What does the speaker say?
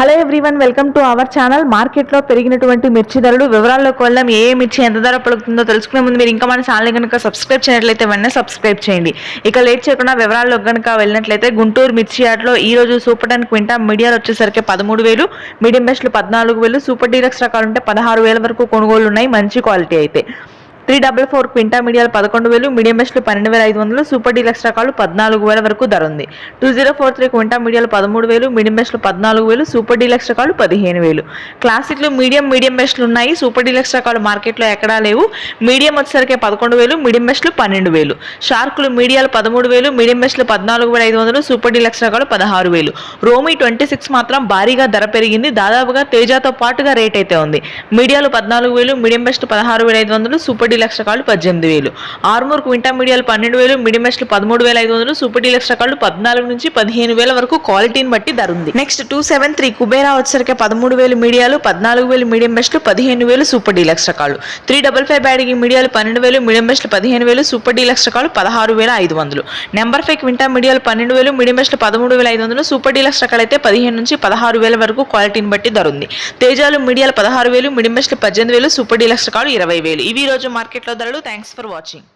Hello everyone, welcome to our channel. మార్కెట్లో పెరిగినటువంటి మిర్చి ధరలు వివరాల్లోకి వెళ్దాం. ఏ మిర్చి ఎంత ధర పలుకుతుందో తెలుసుకునే ముందు మీరు ఇంకా మన ఛానల్ కనుక సబ్స్క్రైబ్ చేయనట్లయితే వెంటనే సబ్స్క్రైబ్ చేయండి. ఇక లేట్ చేయకుండా వివరాల్లోకి కనుక వెళ్ళినట్లయితే గుంటూరు మిర్చి యార్డ్లో ఈ రోజు సూపర్ 10 క్వింటాల్ మీడియాలు వచ్చేసరికి 13,000, మీడియం బెస్ట్లు 14,000, సూపర్ డీలక్స్ రకాలు ఉంటే 16,000 వరకు కొనుగోలు ఉన్నాయి. మంచి క్వాలిటీ అయితే 344 క్వింటా మీడియాలు 11,000, మీడియం బెస్ట్లు 12,500, సూపర్ డీలక్స్ రకాలు 14,000 వరకు ధర ఉంది. 2043 క్వింటా మీడియాలు 13,000, మీడియం బెస్ట్లు 14,000, సూపర్ డీలక్స్ రకాలు 15,000. క్లాసిక్లు మీడియం బెస్ట్లు ఉన్నాయి. సూపర్ డీలక్స్ రకాలు మార్కెట్లో ఎక్కడా లేవు. మీడియం వచ్చేసరికి 11,000, మీడియం బెస్ట్లు 12,000. షార్కులు మీడియాలు 13,000, మీడియం బెస్ట్లు 14,500, సూపర్ డీలక్స్ రకాలు 16,000. రోమి 26 మాత్రం భారీగా ధర పెరిగింది. దాదాపుగా తేజాతో పాటుగా రేట్ అయితే ఉంది. మీడియాలు 14,000, మీడియం బెస్ట్లు 16,500, సూపర్ డీలక్స్ రకాలు 18,000. ఆర్మూర్ క్వింటా మీడియాలు 12,000, మీడియం బెస్ట్లు 13,500, సూపర్ డీలక్స్ రకాలు 14 నుంచి 15,000 వరకు క్వాలిటీని బట్టి ధర ఉంది. నెక్స్ట్ 273 కుబేరా వచ్చేసరికి 13,000 మీడియాలు, 14,000 మీడియం బెస్ట్లు, 15,000 సూపర్ డీలక్స్ రకాలు. 355 బ్యాడీ మీడియాలు 12,000, మీడియం బెస్ట్లు 15,000, సూపర్ డీలక్స్ రకాలు 16,500. నెంబర్ 5 క్వింటా మీడియాలు 12,000, మీడియం బెస్ట్లు 13,500, సూపర్ డీలక్స్ రకాలు అయితే 15 నుంచి 16,000 వరకు క్వాలిటీని బట్టి ధర ఉంది. తేజాలు మీడియాలు 16,000, మీడియం బెస్ట్లు 18,000, సూపర్ డీలక్స్ రకాలు 20,000. ఇవి రోజు మార్కెట్లో ధరలు. Thanks for watching.